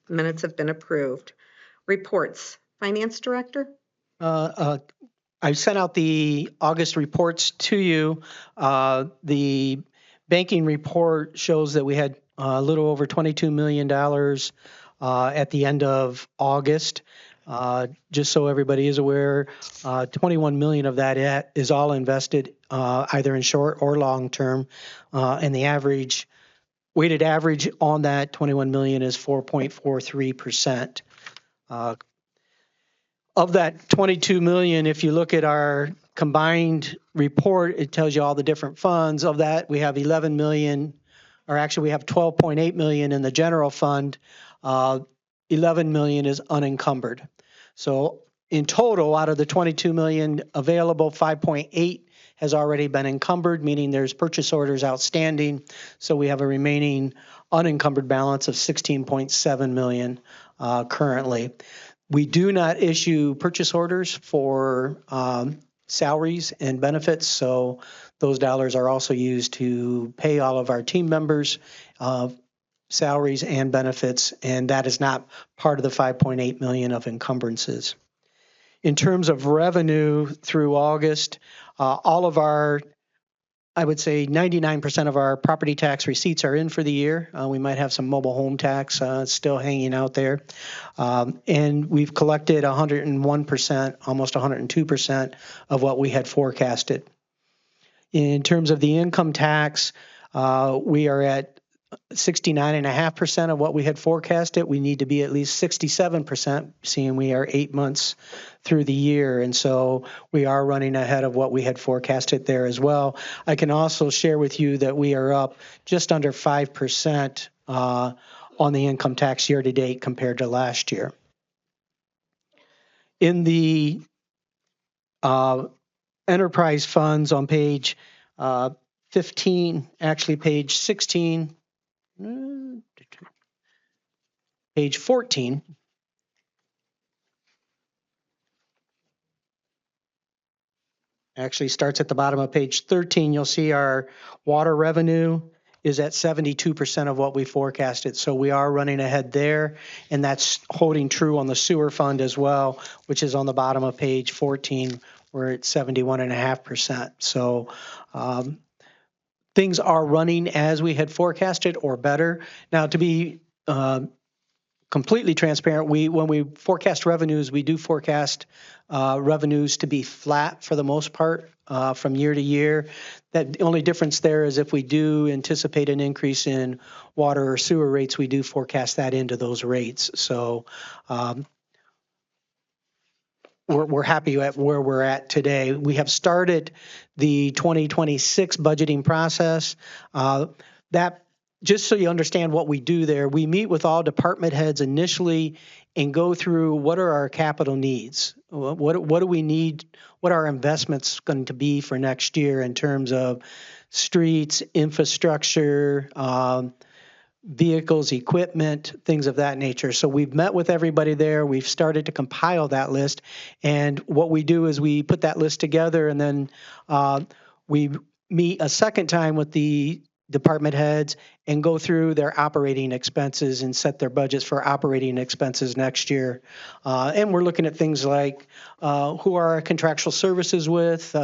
Minutes have been approved. Reports. Finance Director? I sent out the August reports to you. The banking report shows that we had a little over $22 million at the end of August. Just so everybody is aware, 21 million of that is all invested either in short or long term, and the weighted average on that 21 million is 4.43%. Of that 22 million, if you look at our combined report, it tells you all the different funds. Of that, we have 11 million, or actually we have 12.8 million in the general fund. 11 million is unencumbered. So in total, out of the 22 million available, 5.8 has already been encumbered, meaning there's purchase orders outstanding. So we have a remaining unencumbered balance of 16.7 million currently. We do not issue purchase orders for salaries and benefits, so those dollars are also used to pay all of our team members salaries and benefits, and that is not part of the 5.8 million of encumbrances. In terms of revenue through August, all of our, I would say 99% of our property tax receipts are in for the year. We might have some mobile home tax still hanging out there. And we've collected 101%, almost 102% of what we had forecasted. In terms of the income tax, we are at 69.5% of what we had forecasted. We need to be at least 67%, seeing we are 8 months through the year. And so we are running ahead of what we had forecasted there as well. I can also share with you that we are up just under 5% on the income tax year to date compared to last year. In the enterprise funds on page 15, actually page 16, page 14, actually starts at the bottom of page 13. You'll see our water revenue is at 72% of what we forecasted. So we are running ahead there, and that's holding true on the sewer fund as well, which is on the bottom of page 14. We're at 71.5%. So things are running as we had forecasted or better. Now, to be completely transparent, when we forecast revenues, we do forecast revenues to be flat for the most part from year to year. That the only difference there is if we do anticipate an increase in water or sewer rates, we do forecast that into those rates. So we're happy at where we're at today. We have started the 2026 budgeting process. That, just so you understand what we do there, we meet with all department heads initially and go through what are our capital needs, what do we need, what are our investments going to be for next year in terms of streets, infrastructure, vehicles, equipment, things of that nature. So we've met with everybody there. We've started to compile that list. And what we do is we put that list together, and then we meet a second time with the department heads and go through their operating expenses and set their budgets for operating expenses next year. And we're looking at things like who are our contractual services with,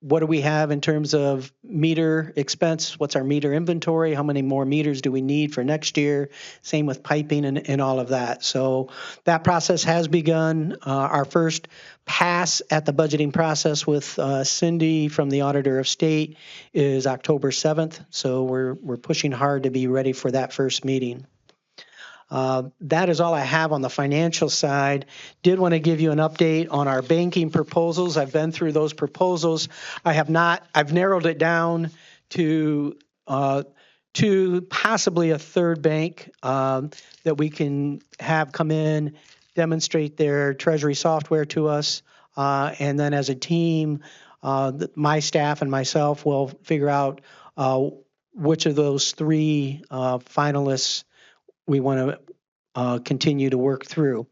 what do we have in terms of meter expense? What's our meter inventory? How many more meters do we need for next year? Same with piping and all of that. So that process has begun. Our first pass at the budgeting process with Cindy from the Auditor of State is October 7th. So we're pushing hard to be ready for that first meeting. That is all I have on the financial side. Did want to give you an update on our banking proposals. I've been through those proposals. I've narrowed it down to possibly a third bank that we can have come in, demonstrate their treasury software to us, and then as a team, my staff and myself will figure out which of those three finalists we want to continue to work through.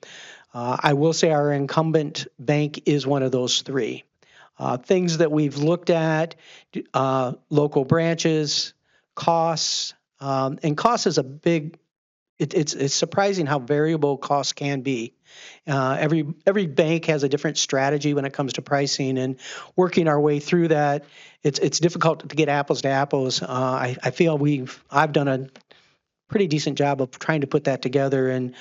I will say our incumbent bank is one of those three. Things that we've looked at, local branches, costs, and cost is a big it's surprising how variable costs can be. Every bank has a different strategy when it comes to pricing, and working our way through that, it's difficult to get apples to apples. I feel I've done a pretty decent job of trying to put that together, and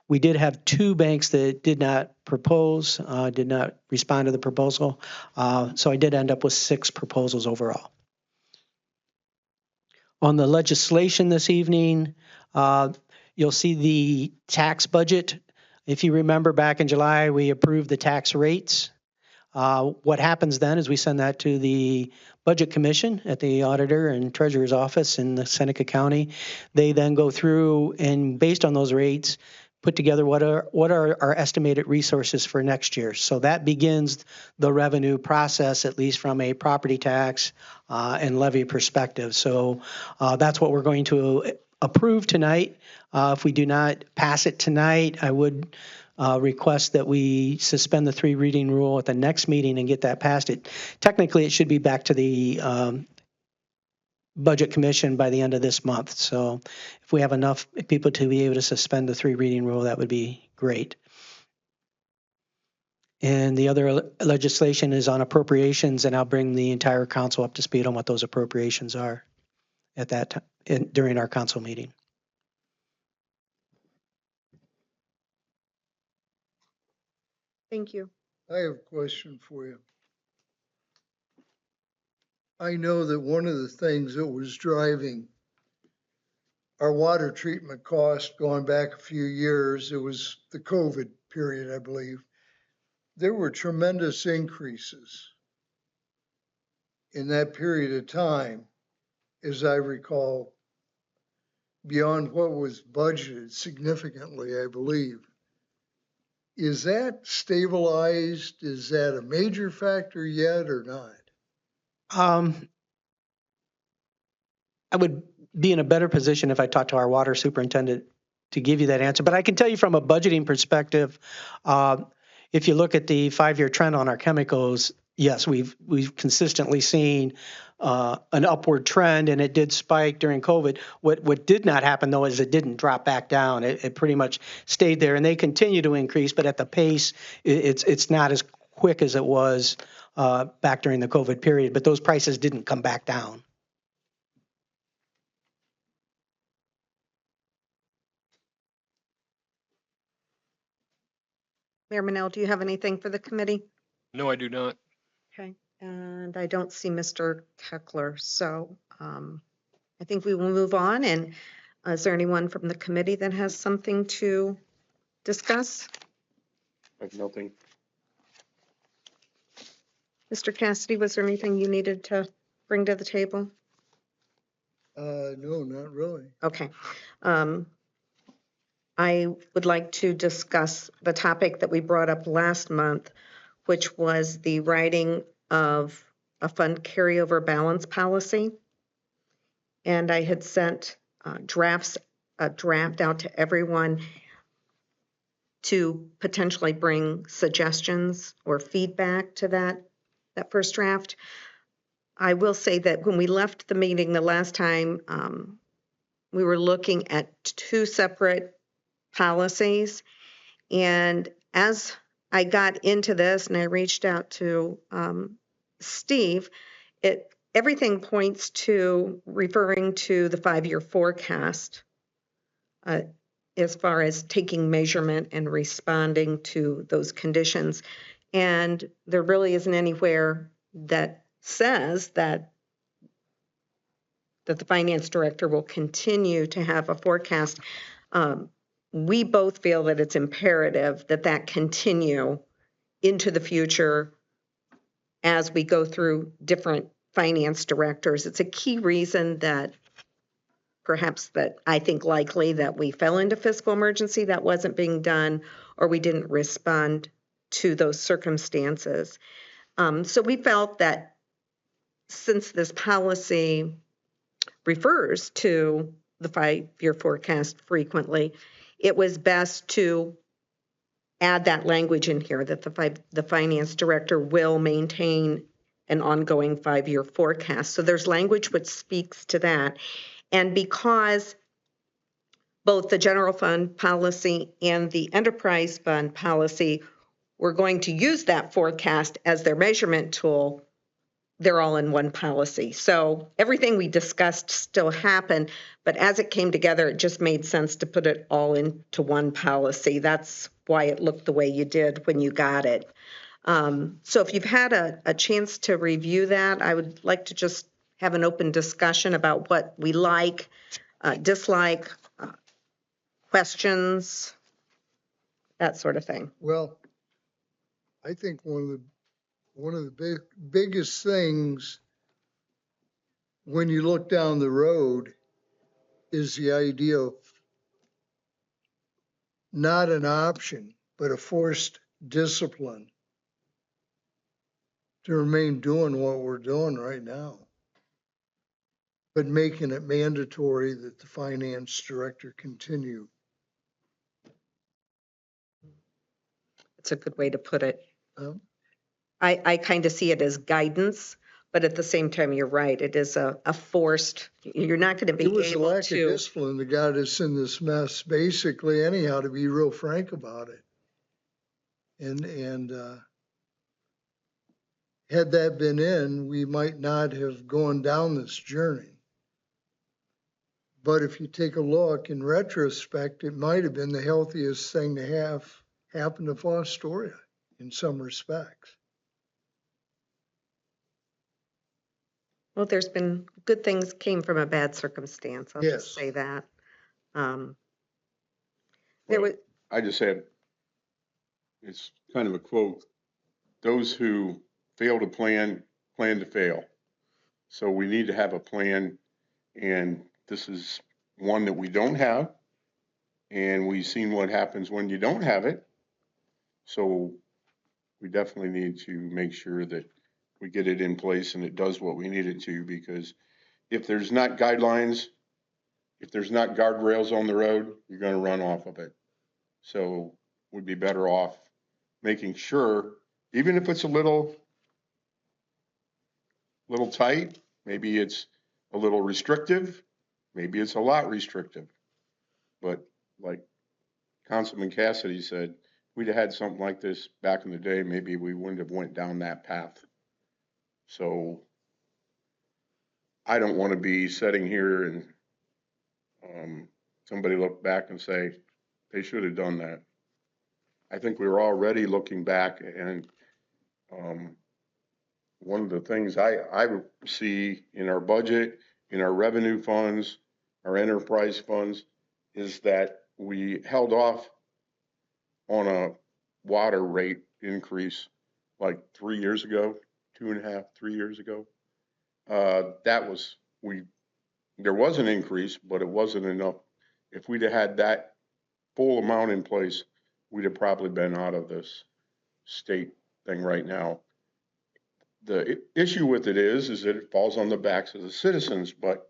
we did have 2 banks that did not propose, did not respond to the proposal. So I did end up with 6 proposals overall. On the legislation this evening, you'll see the tax budget. If you remember back in July, we approved the tax rates. What happens then is we send that to the Budget Commission at the Auditor and Treasurer's Office in the Seneca County. They then go through and, based on those rates, put together what are our estimated resources for next year. So that begins the revenue process, at least from a property tax and levy perspective. So that's what we're going to approve tonight. If we do not pass it tonight, I would request that we suspend the 3 reading rule at the next meeting and get that passed. Technically, it should be back to the Budget Commission by the end of this month. So if we have enough people to be able to suspend the 3 reading rule, that would be great. And the other legislation is on appropriations, and I'll bring the entire council up to speed on what those appropriations are at that time during our council meeting. Thank you. I have a question for you. I know that one of the things that was driving our water treatment cost going back a few years, it was the COVID period, I believe. There were tremendous increases in that period of time, as I recall, beyond what was budgeted significantly, I believe. Is that stabilized? Is that a major factor yet or not? I would be in a better position if I talked to our water superintendent to give you that answer. But I can tell you from a budgeting perspective, if you look at the 5-year trend on our chemicals, yes, we've consistently seen an upward trend, and it did spike during COVID. What did not happen, though, is it didn't drop back down. It pretty much stayed there, and they continue to increase, but at the pace, it's not as quick as it was back during the COVID period. But those prices didn't come back down. Mayor Manel, do you have anything for the committee? No, I do not. Okay, and I don't see Mr. Keckler, so I think we will move on. And is there anyone from the committee that has something to discuss? I have nothing. Mr. Cassidy, was there anything you needed to bring to the table? No, not really. Okay. I would like to discuss the topic that we brought up last month, which was the writing of a fund carryover balance policy. And I had sent a draft out to everyone to potentially bring suggestions or feedback to that first draft. I will say that when we left the meeting the last time, we were looking at 2 separate policies. And as I got into this and I reached out to Steve, everything points to referring to the 5-year forecast as far as taking measurement and responding to those conditions. And there really isn't anywhere that says that the finance director will continue to have a forecast. We both feel that it's imperative that continue into the future as we go through different finance directors. It's a key reason that perhaps that I think likely that we fell into fiscal emergency that wasn't being done, or we didn't respond to those circumstances. So we felt that since this policy refers to the 5-year forecast frequently, it was best to add that language in here that the finance director will maintain an ongoing 5-year forecast. So there's language which speaks to that. And because both the general fund policy and the enterprise fund policy were going to use that forecast as their measurement tool. They're all in one policy. So everything we discussed still happened, but as it came together, it just made sense to put it all into one policy. That's why it looked the way you did when you got it. So if you've had a chance to review that, I would like to just have an open discussion about what we like, dislike, questions, that sort of thing. Well, I think one of the biggest things when you look down the road is the idea of not an option, but a forced discipline to remain doing what we're doing right now, but making it mandatory that the finance director continue. It's a good way to put it. Um, I kind of see it as guidance, but at the same time, you're right. It is a forced, you're not going to be It was the able lack to. of discipline that got us in this mess, basically, anyhow, to be real frank about it. And had that been in, we might not have gone down this journey. But if you take a look in retrospect, it might have been the healthiest thing to have happen to Fostoria in some respects. Well, there's been good things came from a bad circumstance. I'll just Yes. say that. There was, I just had, it's kind of a quote, those who fail to plan to fail. So we need to have a plan, and this is one that we don't have. And we've seen what happens when you don't have it. So we definitely need to make sure that we get it in place and it does what we need it to, because if there's not guidelines, if there's not guardrails on the road, you're going to run off of it. So we'd be better off making sure, even if it's a little tight, maybe it's a little restrictive, maybe it's a lot restrictive. But like Councilman Cassidy said, if we'd have had something like this back in the day, maybe we wouldn't have went down that path. So I don't want to be sitting here and somebody look back and say they should have done that. I think we were already looking back, and one of the things I see in our budget, in our revenue funds, our enterprise funds, is that we held off on a water rate increase like 3 years ago, 2.5, 3 years ago. There was an increase, but it wasn't enough. If we'd have had that full amount in place, we'd have probably been out of this state thing right now. The issue with it is that it falls on the backs of the citizens, but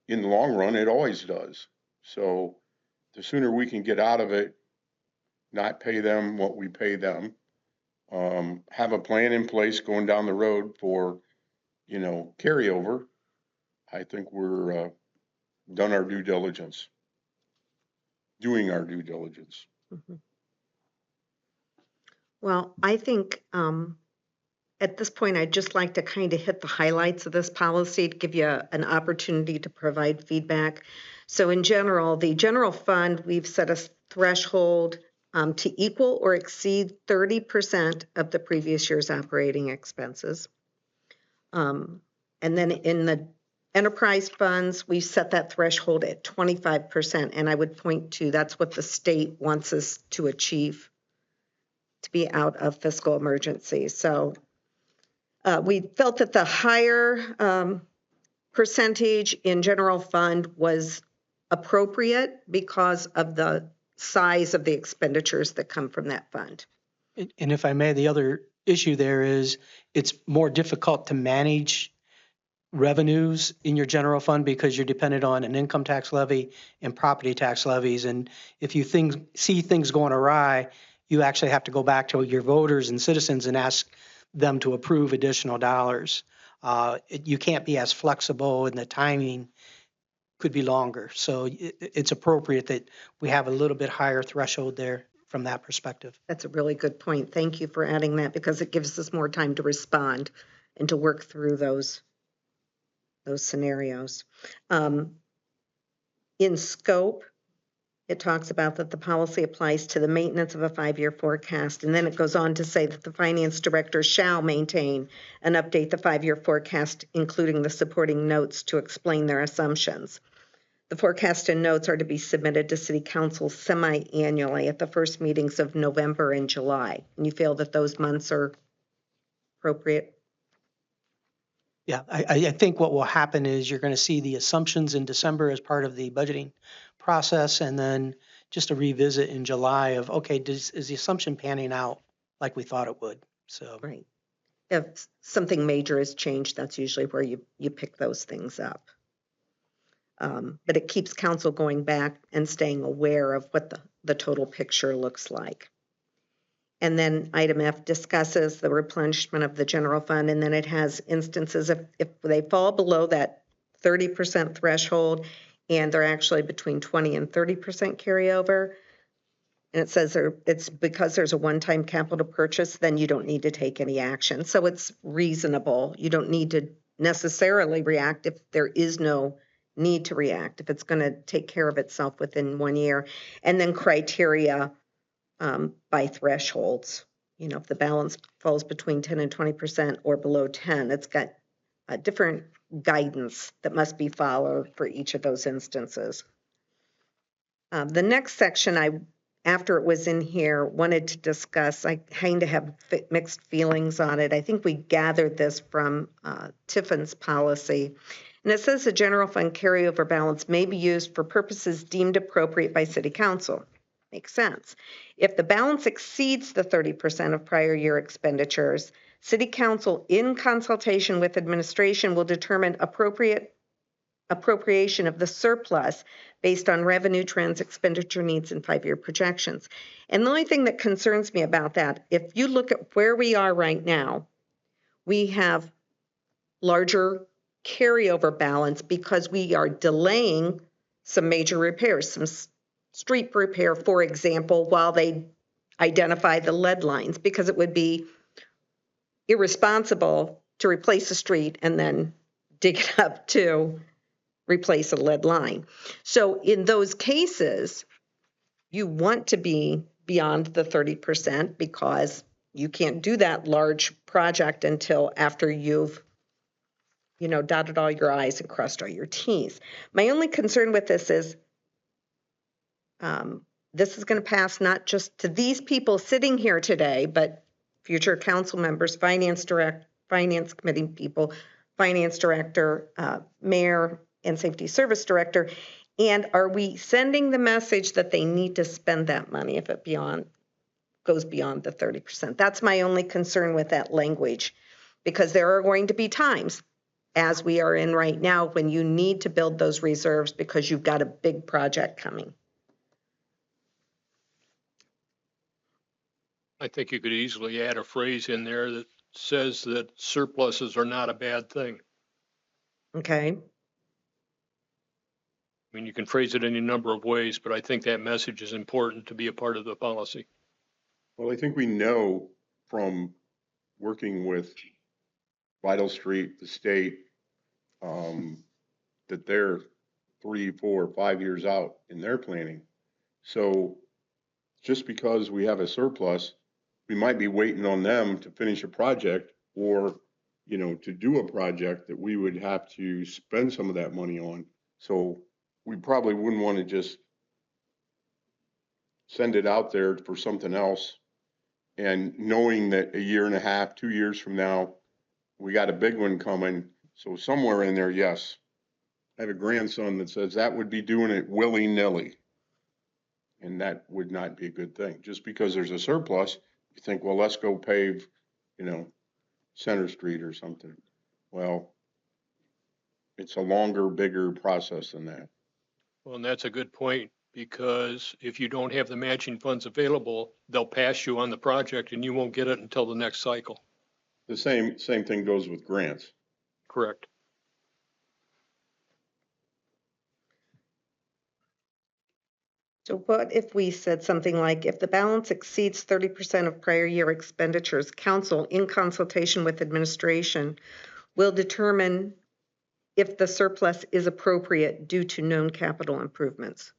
in the long run, it always does. So the sooner we can get out of it, not pay them what we pay them, have a plan in place going down the road for, carryover, I think we're done our due diligence, doing our due diligence. well, I think at this point, I'd just like to kind of hit the highlights of this policy to give you an opportunity to provide feedback. So in general, the general fund, we've set a threshold to equal or exceed 30% of the previous year's operating expenses. And then in the enterprise funds, we set that threshold at 25%. And I would point to that's what the state wants us to achieve to be out of fiscal emergency. So we felt that the higher percentage in general fund was appropriate because of the size of the expenditures that come from that fund. And if I may, the other issue there is it's more difficult to manage revenues in your general fund because you're dependent on an income tax levy and property tax levies. And if you see things going awry, you actually have to go back to your voters and citizens and ask them to approve additional dollars. You can't be as flexible in the timing could be longer. So it's appropriate that we have a little bit higher threshold there from that perspective. That's a really good point. Thank you for adding that because it gives us more time to respond and to work through those scenarios. In scope, it talks about that the policy applies to the maintenance of a 5-year forecast, and then it goes on to say that the finance director shall maintain and update the 5-year forecast, including the supporting notes to explain their assumptions. The forecast and notes are to be submitted to City Council semi-annually at the first meetings of November and July. And you feel that those months are appropriate? Yeah, I think what will happen is you're going to see the assumptions in December as part of the budgeting process, and then just a revisit in July of, okay, is the assumption panning out like we thought it would? So, Right. If something major has changed, that's usually where you pick those things up. But it keeps council going back and staying aware of what the total picture looks like. And then item F discusses the replenishment of the general fund, and then it has instances if they fall below that 30% threshold and they're actually between 20 and 30% carryover, and it says it's because there's a one-time capital purchase, then you don't need to take any action. So it's reasonable. You don't need to necessarily react if there is no need to react, if it's going to take care of itself within 1 year. And then criteria by thresholds. You know, if the balance falls between 10 and 20% or below 10, it's got a different guidance that must be followed for each of those instances. The next section, after it was in here, wanted to discuss, I kind of have mixed feelings on it. I think we gathered this from Tiffin's policy. And it says the general fund carryover balance may be used for purposes deemed appropriate by City Council. Makes sense. If the balance exceeds the 30% of prior year expenditures, City Council, in consultation with administration, will determine appropriation of the surplus based on revenue trends, expenditure needs, and 5-year projections. And the only thing that concerns me about that, if you look at where we are right now, we have larger carryover balance because we are delaying some major repairs, some street repair, for example, while they identify the lead lines, because it would be irresponsible to replace a street and then dig it up to replace a lead line. So in those cases, you want to be beyond the 30% because you can't do that large project until after you've dotted all your I's and crossed all your T's. My only concern with this is this is going to pass not just to these people sitting here today, but future council members, finance committee people, finance director, mayor, and safety service director. And are we sending the message that they need to spend that money if it goes beyond the 30%? That's my only concern with that language, because there are going to be times, as we are in right now, when you need to build those reserves because you've got a big project coming. I think you could easily add a phrase in there that says that surpluses are not a bad thing. Okay. I mean, you can phrase it any number of ways, but I think that message is important to be a part of the policy. Well, I think we know from working with Vital Street, the state, that they're 3, 4, 5 years out in their planning. So just because we have a surplus, we might be waiting on them to finish a project or, to do a project that we would have to spend some of that money on. So we probably wouldn't want to just send it out there for something else. And knowing that a year and a half, 2 years from now, we got a big one coming. So somewhere in there, yes. I have a grandson that says that would be doing it willy-nilly. And that would not be a good thing. Just because there's a surplus, you think, well, let's go pave, Center Street or something. Well, it's a longer, bigger process than that. Well, and that's a good point, because if you don't have the matching funds available, they'll pass you on the project and you won't get it until the next cycle. The same thing goes with grants. Correct. So what if we said something like, if the balance exceeds 30% of prior year expenditures, council, in consultation with administration, will determine if the surplus is appropriate due to known capital improvements?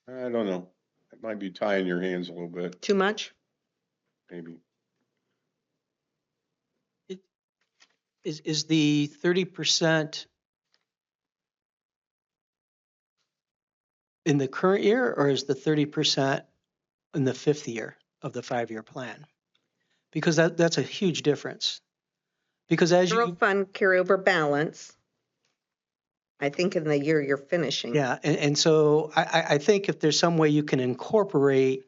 I don't know. It might be tying your hands a little bit, Too much? maybe. Is the 30% in the current year, or is the 30% in the fifth year of the 5-year plan? Because that's a huge difference. Because as General you, fund carryover balance, I think in the year you're finishing. yeah, and so I think if there's some way you can incorporate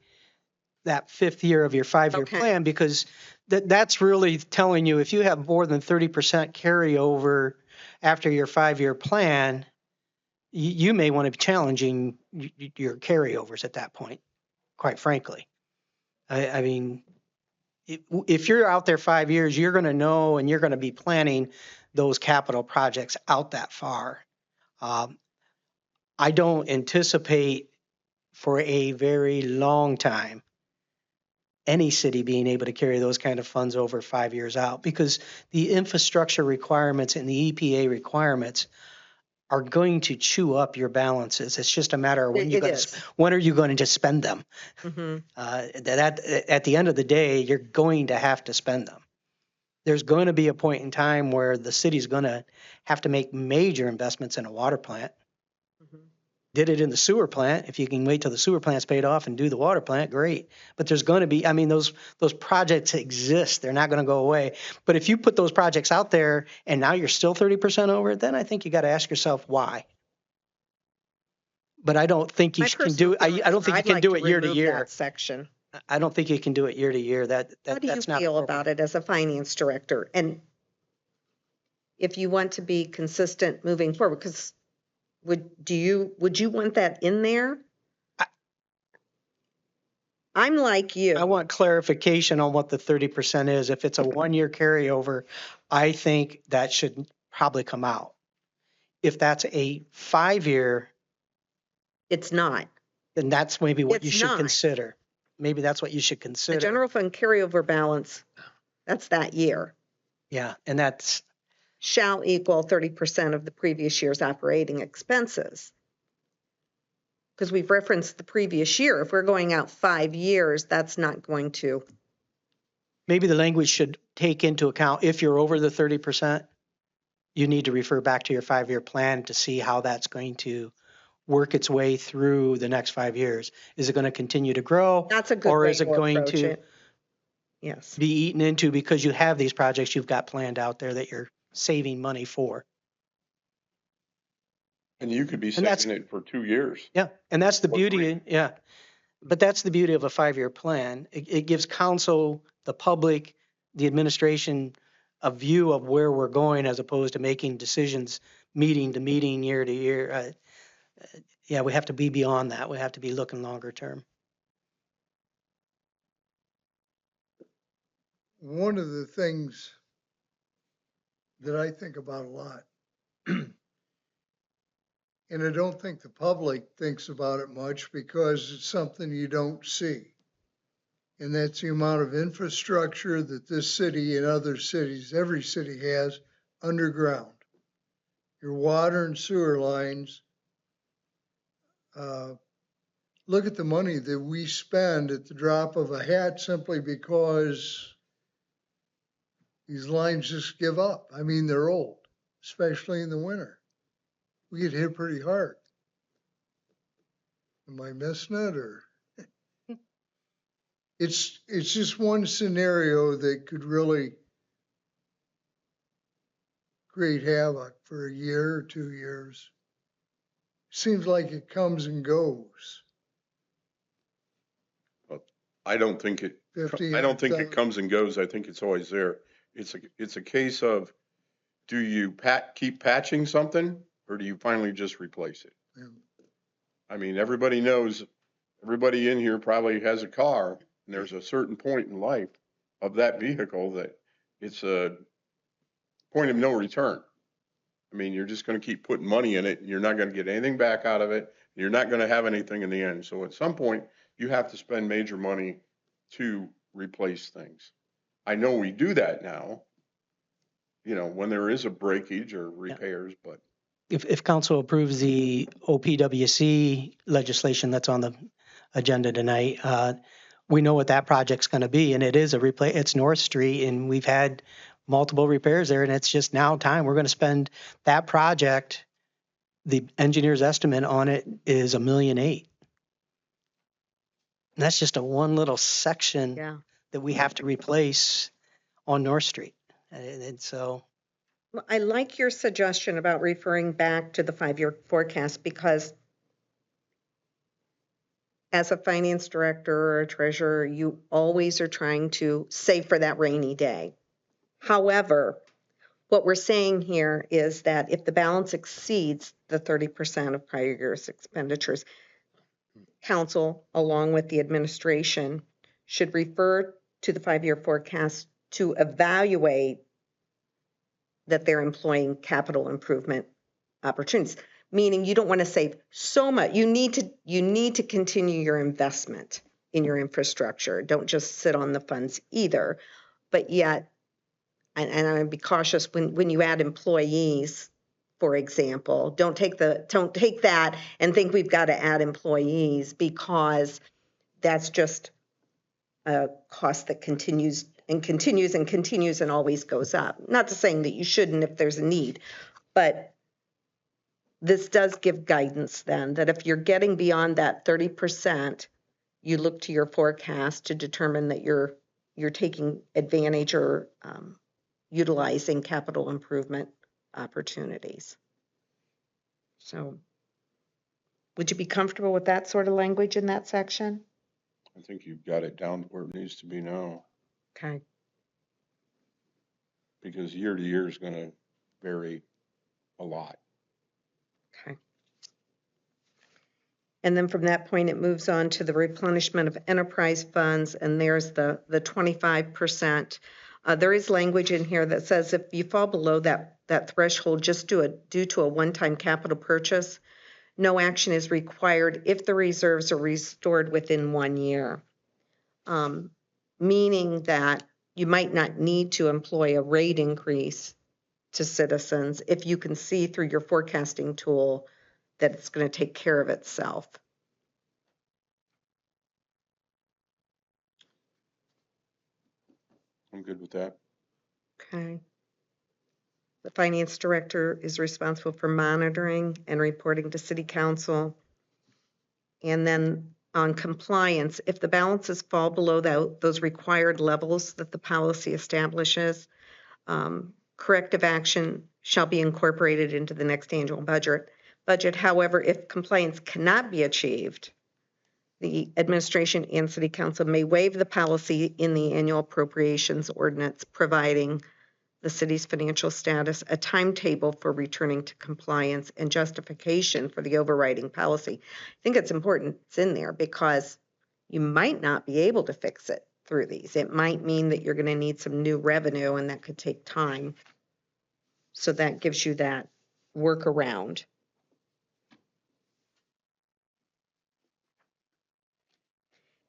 that fifth year of your 5-year Okay. plan, because that's really telling you if you have more than 30% carryover after your 5-year plan, you may want to be challenging your carryovers at that point, quite frankly. I mean, if you're out there 5 years, you're going to know and you're going to be planning those capital projects out that far. I don't anticipate for a very long time any city being able to carry those kind of funds over 5 years out, because the infrastructure requirements and the EPA requirements are going to chew up your balances. It's just a matter of when are you going to just spend them? Mm-hmm. That at the end of the day, you're going to have to spend them. There's going to be a point in time where the city's going to have to make major investments in a water plant. Mm-hmm. Did it in the sewer plant. If you can wait till the sewer plant's paid off and do the water plant, great. But there's going to be, I mean, those projects exist. They're not going to go away. But if you put those projects out there and now you're still 30% over, then I think you got to ask yourself why. But I don't think you My can do it. personal I don't think you I'd can like do to it year to remove year. that section. I don't think you can do it year to year. How do you That's not feel appropriate. about it as a finance director? And if you want to be consistent moving forward, because would you want that in there? I'm like I you. want clarification on what the 30% is. If it's a 1-year carryover, I think that should probably come out. If that's a 5-year, It's not. then that's maybe what you It's should not. consider. Maybe that's what you should The consider. general fund carryover balance, that's that year, Yeah, and that's, shall equal 30% of the previous year's operating expenses. Because we've referenced the previous year. If we're going out 5 years, that's not going to. maybe the language should take into account if you're over the 30%, you need to refer back to your 5-year plan to see how that's going to work its way through the next 5 years. Is it going to continue to grow? That's a good Or way is it to going approach to it. Yes. be eaten into because you have these projects you've got planned out there that you're saving money for? And you could be And that's, saving it for 2 years. yeah, and that's the What beauty, yeah. But that's the beauty of a 5-year plan. It gives council, the public, the administration, a view of where we're going as opposed to making decisions meeting to meeting, year to year. Yeah, we have to be beyond that. We have to be looking longer term. One of the things that I think about a lot, and I don't think the public thinks about it much because it's something you don't see. And that's the amount of infrastructure that this city and other cities, every city has underground. Your water and sewer lines. Look at the money that we spend at the drop of a hat simply because these lines just give up. I mean, they're old, especially in the winter. We get hit pretty hard. Am I missing it, or? It's just one scenario that could really create havoc for a year or 2 years. Seems like it comes and goes. I don't think it, 50, I don't think it 100,000. comes and goes. I think it's always there. It's a case of, do you keep patching something, or do you finally just replace it? Yeah. I mean, everybody knows, everybody in here probably has a car, and there's a certain point in life of that vehicle that it's a point of no return. I mean, you're just gonna keep putting money in it, and you're not gonna get anything back out of it. You're not gonna have anything in the end. So at some point, you have to spend major money to replace things. I know we do that now, you know, when there is a breakage or repairs, but If council approves the OPWC legislation that's on the agenda tonight, we know what that project's going to be, and it is it's North Street, and we've had multiple repairs there, and it's just now time. We're going to spend that project. The engineer's estimate on it is $1.8 million. And that's just a one little section Yeah. that we have to replace on North Street. And so, Well, I like your suggestion about referring back to the 5-year forecast because as a finance director or a treasurer, you always are trying to save for that rainy day. However, what we're saying here is that if the balance exceeds the 30% of prior year's expenditures, council, along with the administration, should refer to the 5-year forecast to evaluate that they're employing capital improvement opportunities. Meaning you don't want to save so much. You need to continue your investment in your infrastructure. Don't just sit on the funds either. But yet, and I'm going to be cautious when you add employees, for example, don't take that and think we've got to add employees because that's just a cost that continues and continues and continues and always goes up. Not to saying that you shouldn't if there's a need, but this does give guidance then that if you're getting beyond that 30%, you look to your forecast to determine that you're taking advantage or utilizing capital improvement opportunities. So would you be comfortable with that sort of language in that section? I think you've got it down where it needs to be now, Okay. because year to year is gonna vary a lot. Okay. And then from that point, it moves on to the replenishment of enterprise funds, and there's the 25%. There is language in here that says if you fall below that threshold just due to a one-time capital purchase, no action is required if the reserves are restored within 1 year. Meaning that you might not need to employ a rate increase to citizens if you can see through your forecasting tool that it's going to take care of itself. I'm good with that. Okay. The finance director is responsible for monitoring and reporting to city council. And then on compliance, if the balances fall below those required levels that the policy establishes, corrective action shall be incorporated into the next annual budget. However, if compliance cannot be achieved, the administration and city council may waive the policy in the annual appropriations ordinance, providing the city's financial status, a timetable for returning to compliance, and justification for the overriding policy. I think it's important it's in there because you might not be able to fix it through these. It might mean that you're going to need some new revenue, and that could take time. So that gives you that workaround.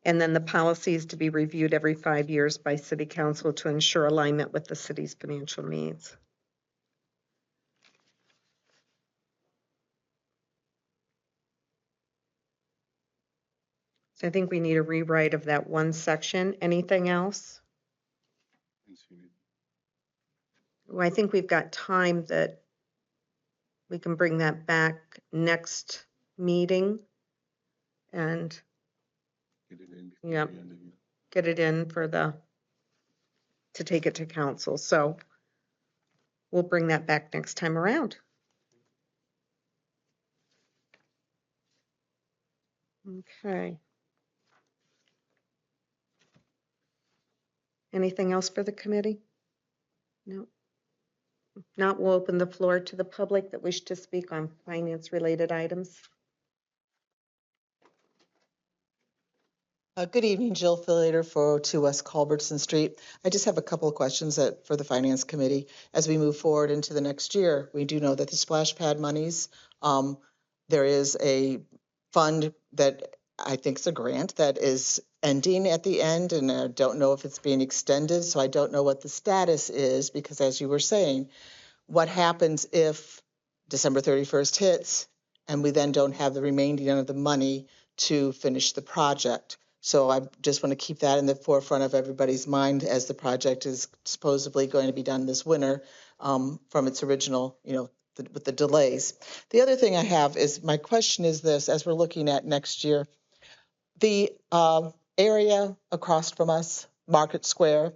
And then the policy is to be reviewed every 5 years by city council to ensure alignment with the city's financial needs. So I think we need a rewrite of that one section. Anything else? Well, I think we've got time that we can bring that back next meeting and Get it in before Yep. the end of the year. get it in to take it to council. So we'll bring that back next time around. Okay. Anything else for the committee? No. If not, we'll open the floor to the public that wish to speak on finance-related items. Good evening, Jill Filater for 2 West Culbertson Street. I just have a couple of questions for the Finance Committee. As we move forward into the next year, we do know that the splash pad monies, there is a fund that I think is a grant that is ending at the end, and I don't know if it's being extended, so I don't know what the status is, because as you were saying, what happens if December 31st hits and we then don't have the remaining of the money to finish the project? So I just want to keep that in the forefront of everybody's mind as the project is supposedly going to be done this winter, from its original, with the delays. The other thing I have is, my question is this: as we're looking at next year, the area across from us, Market Square,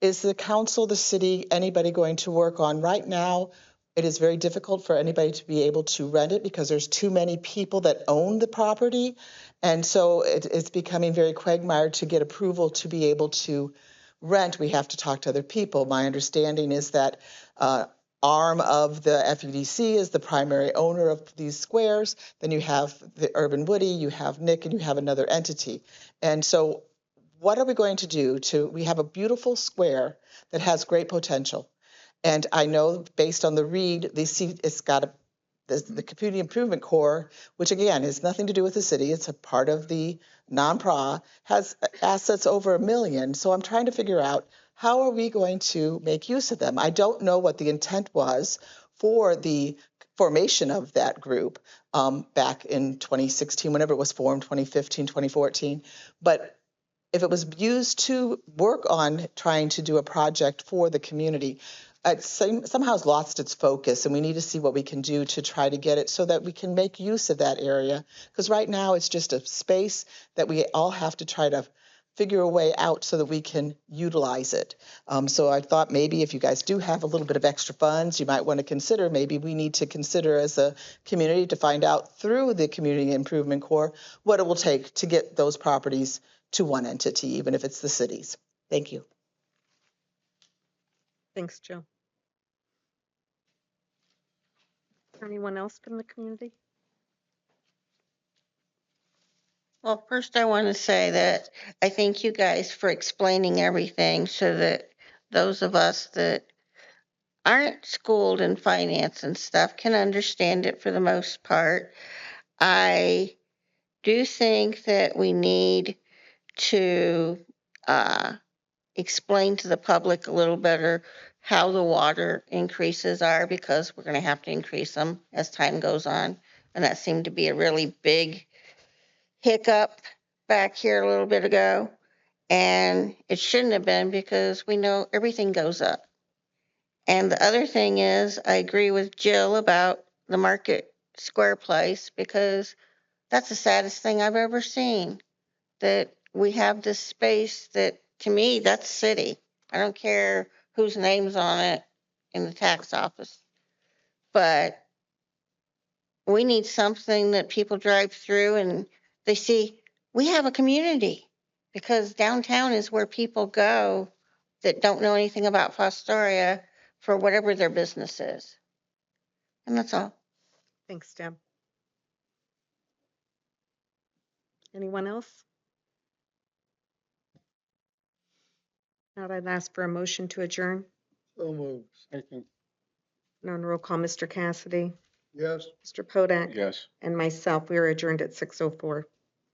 is the council, the city, anybody going to work on? Right now, it is very difficult for anybody to be able to rent it because there's too many people that own the property. And so it's becoming very quagmire to get approval to be able to rent. We have to talk to other people. My understanding is that arm of the FEDC is the primary owner of these squares. Then you have the Urban Woody, you have Nick, and you have another entity. And so what are we going to do we have a beautiful square that has great potential. And I know based on the read, they see it's got the Community Improvement Corps, which again has nothing to do with the city. It's a part of the non-PRA, has assets over $1 million. So I'm trying to figure out, how are we going to make use of them? I don't know what the intent was for the formation of that group back in 2016, whenever it was formed, 2015, 2014. But if it was used to work on trying to do a project for the community, it somehow has lost its focus, and we need to see what we can do to try to get it so that we can make use of that area. Because right now it's just a space that we all have to try to figure a way out so that we can utilize it. So I thought maybe if you guys do have a little bit of extra funds, you might want to consider, maybe we need to consider as a community to find out through the Community Improvement Corps what it will take to get those properties to one entity, even if it's the cities. Thank you. Thanks, Jill. Anyone else from the community? Well, first I want to say that I thank you guys for explaining everything so that those of us that aren't schooled in finance and stuff can understand it for the most part. I do think that we need to explain to the public a little better how the water increases are, because we're going to have to increase them as time goes on. And that seemed to be a really big hiccup back here a little bit ago. And it shouldn't have been, because we know everything goes up. And the other thing is, I agree with Jill about the Market Square place, because that's the saddest thing I've ever seen. That we have this space that, to me, that's city. I don't care whose name's on it in the tax office. But we need something that people drive through and they see we have a community, because downtown is where people go that don't know anything about Fostoria for whatever their business is. And that's all. Thanks, Deb. Anyone else? Now I'd ask for a motion to adjourn. So moved. Second. On roll call, Mr. Cassidy, Yes. Mr. Podak, Yes. and myself. We are adjourned at 6:04.